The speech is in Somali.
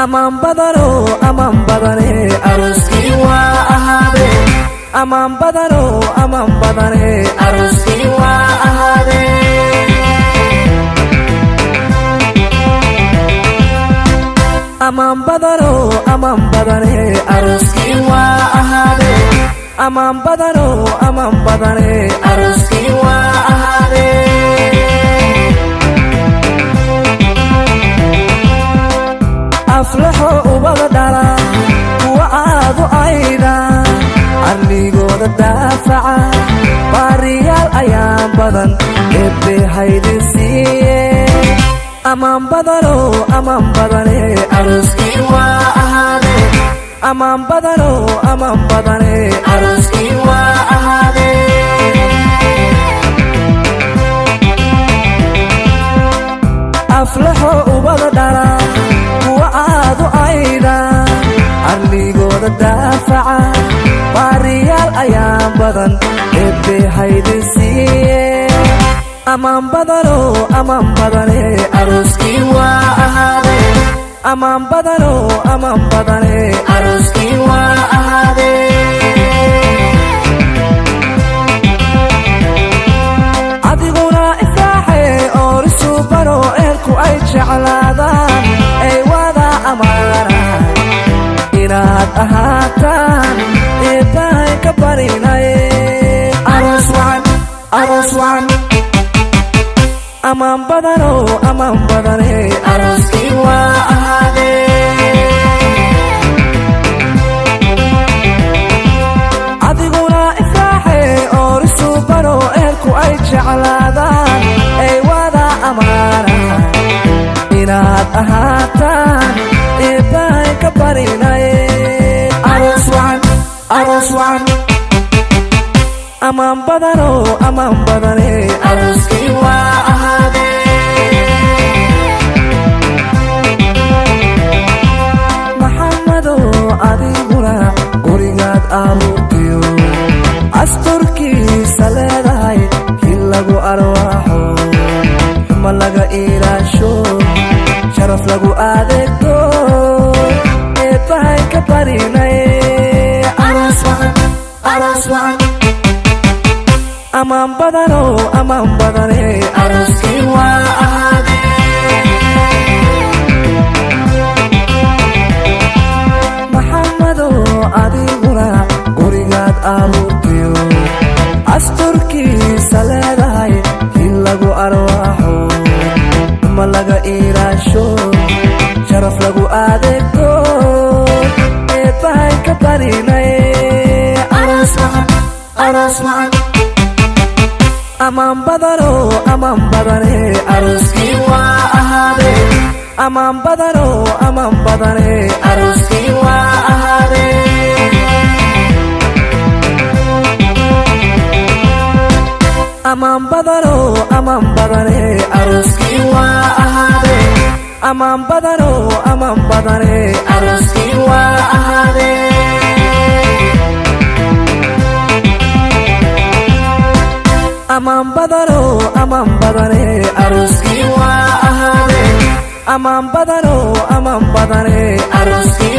aman badane aroski wa ahade aman badane aroski wa ahade aman badane aroski wa ahade aman badane aroski wa ahade aflaxo ubada dhala kuwa aadu ayda arligooda daafaca baariyaal ayaan badan eebbe haydin siiye aman badane aroski wa ahade aman badane aroski wa ahade aflaxo ubada dhala kuwa aadu ayda arligooda daafaca baariyaal ayaan badan eebbe haydin siiye aman badane aroski wa ahade aman badane aroski wa ahade adiguna ifraaxe oorisu baro eerku ay jeclaadaan ay wada amaana inaad ahaataan eebbahay ka barinaye aroos wacan aman badane aroski wa ahade adiguna ifraaxe oorisu baro eerku ay jeclaadaan ay wada amaana inaad ahaataan eebbahay ka barinaye aroos wacan aman badane aroski wa ahade maxamado adiguna gurigaad abuurtiyo asturkiisa leedahay kii lagu arwaaxo xuma laga ilaasho sharaf lagu adeegto eebbahay ka barinaye aroos wacan aman badane aroski wa ahade maxamado adiguna gurigaad abuurtiyo asturkiisa leedahay kii lagu arwaaxo xuma laga ilaasho sharaf lagu adeegto eebbahay ka barinaye aroos wacan aman badane aroski wa ahade aman badane aroski wa ahade aman badane aroski wa ahade aman badane aroski wa ahade aman badane aroski wa ahade aman badane aroski